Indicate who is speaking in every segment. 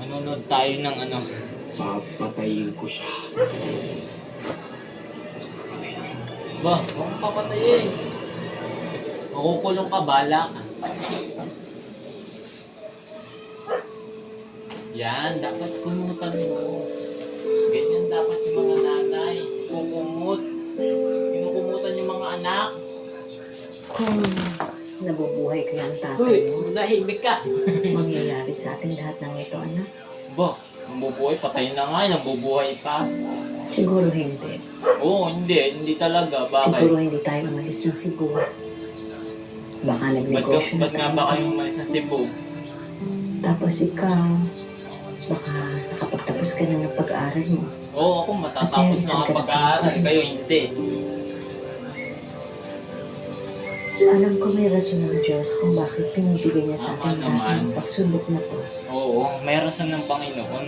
Speaker 1: Nanonood tayo ng ano.
Speaker 2: Papatayin ko siya.
Speaker 1: Ba, huwag mong papatayin. Makukulong ka, bala ka. Yan, dapat kumutan mo. Ganyan dapat yung mga nanay. Kukumut. Kinukumutan yung mga anak.
Speaker 3: Kung nabubuhay kaya ang tatay
Speaker 1: Uy,
Speaker 3: mo,
Speaker 1: nahimik ka.
Speaker 3: mangyayari sa ating lahat ng ito, anak?
Speaker 1: Ba, nabubuhay, patay na nga, nabubuhay pa.
Speaker 3: Siguro hindi.
Speaker 1: Oo, hindi talaga. Bakit?
Speaker 3: Siguro hindi tayo umalis ng Cebu. Baka nagnegosyo na
Speaker 1: Ba't nga
Speaker 3: tayo.
Speaker 1: ba kayo umalis ng Cebu?
Speaker 3: Tapos ikaw, baka nakapagtapos ka na ng pag-aaral mo.
Speaker 1: Oo, ako matatapos na ang pag-aaral. Kayo hindi.
Speaker 3: Alam ko may rason ng Diyos kung bakit pinibigay niya sa atin
Speaker 1: Tama
Speaker 3: lahat ng pagsubok na to.
Speaker 1: Oo, may rason ng Panginoon.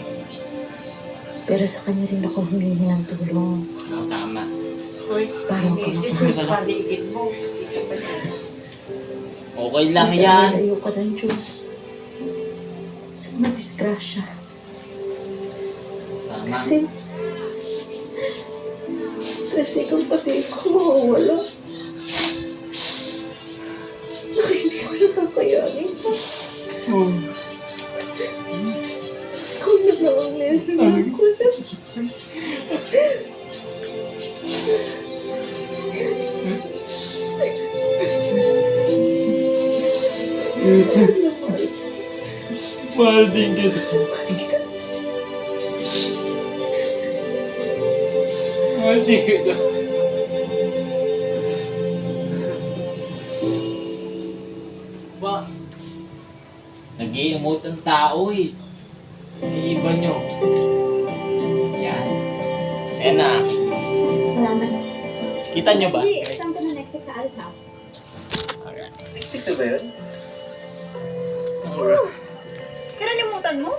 Speaker 3: Pero sa kanya rin ako humingi ng tulong
Speaker 1: Oo, tama.
Speaker 3: para makamahal.
Speaker 1: Okay lang
Speaker 3: Kasi
Speaker 1: yan.
Speaker 3: nilayo ka ng Diyos sa mga disgrasya.
Speaker 1: Tama.
Speaker 3: Kasi kung pati ko mawawala, hindi ko nakakayanin. Ikaw na lang ang meron ko na.
Speaker 1: Mahal din kita. Mahal din kita. Ba? Nag-i-emote ang tao eh. Iiba nyo. Yan. Ayan na.
Speaker 4: Salamat.
Speaker 1: Kita nyo ba?
Speaker 4: Hindi, exam ko na next week sa ALSA.
Speaker 1: Alright.
Speaker 2: Next week na ba yun?
Speaker 4: Kinalimutan mo?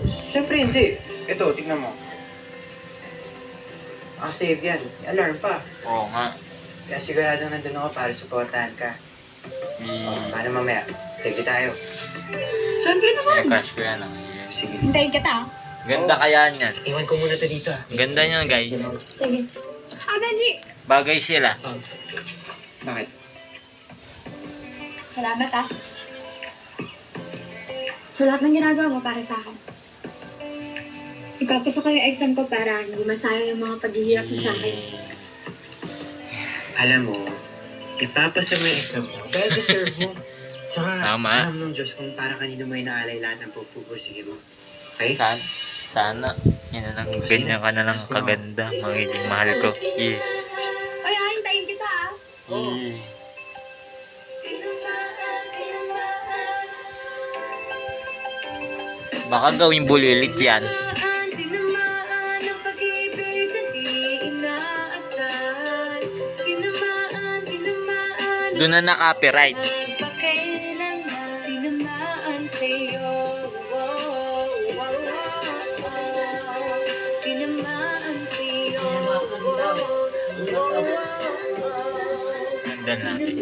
Speaker 2: Siyempre hindi. Ito, tignan mo. Save yan. May alarm pa.
Speaker 1: Oo nga.
Speaker 2: Kaya siguradong nandun ako para supportahan ka. Para mamaya, take tayo. Siyempre naman.
Speaker 1: Crush ko yan ah.
Speaker 2: Sige.
Speaker 4: Hintayin kita, ah.
Speaker 1: Ganda kaya niyan.
Speaker 2: Iwan ko muna to dito, ah.
Speaker 1: Ganda niyan, guys.
Speaker 4: Sige. Benji!
Speaker 1: Bagay sila.
Speaker 2: Bakit?
Speaker 4: Salamat, ah. Sa lahat ng ginagawa mo para sa akin. Ipapasa ko yung exam ko para hindi masayang yung mga paghihirap mo sa akin.
Speaker 2: Alam mo, ipapasa mo yung exam mo. Dahil deserve mo. Tsaka,
Speaker 1: Tama.
Speaker 2: alam ng Diyos kung para kanino may naalay lahat ng pagpupursige mo. Okay?
Speaker 1: Sana. Yan na lang. Ganyan ka na lang kaganda. Magiging mahal ko. Yeah.
Speaker 4: Ay, hintayin kita, ah.
Speaker 1: Yeah. Baka gawing bulilit yan. Doon na na-copyright. Ganda natin.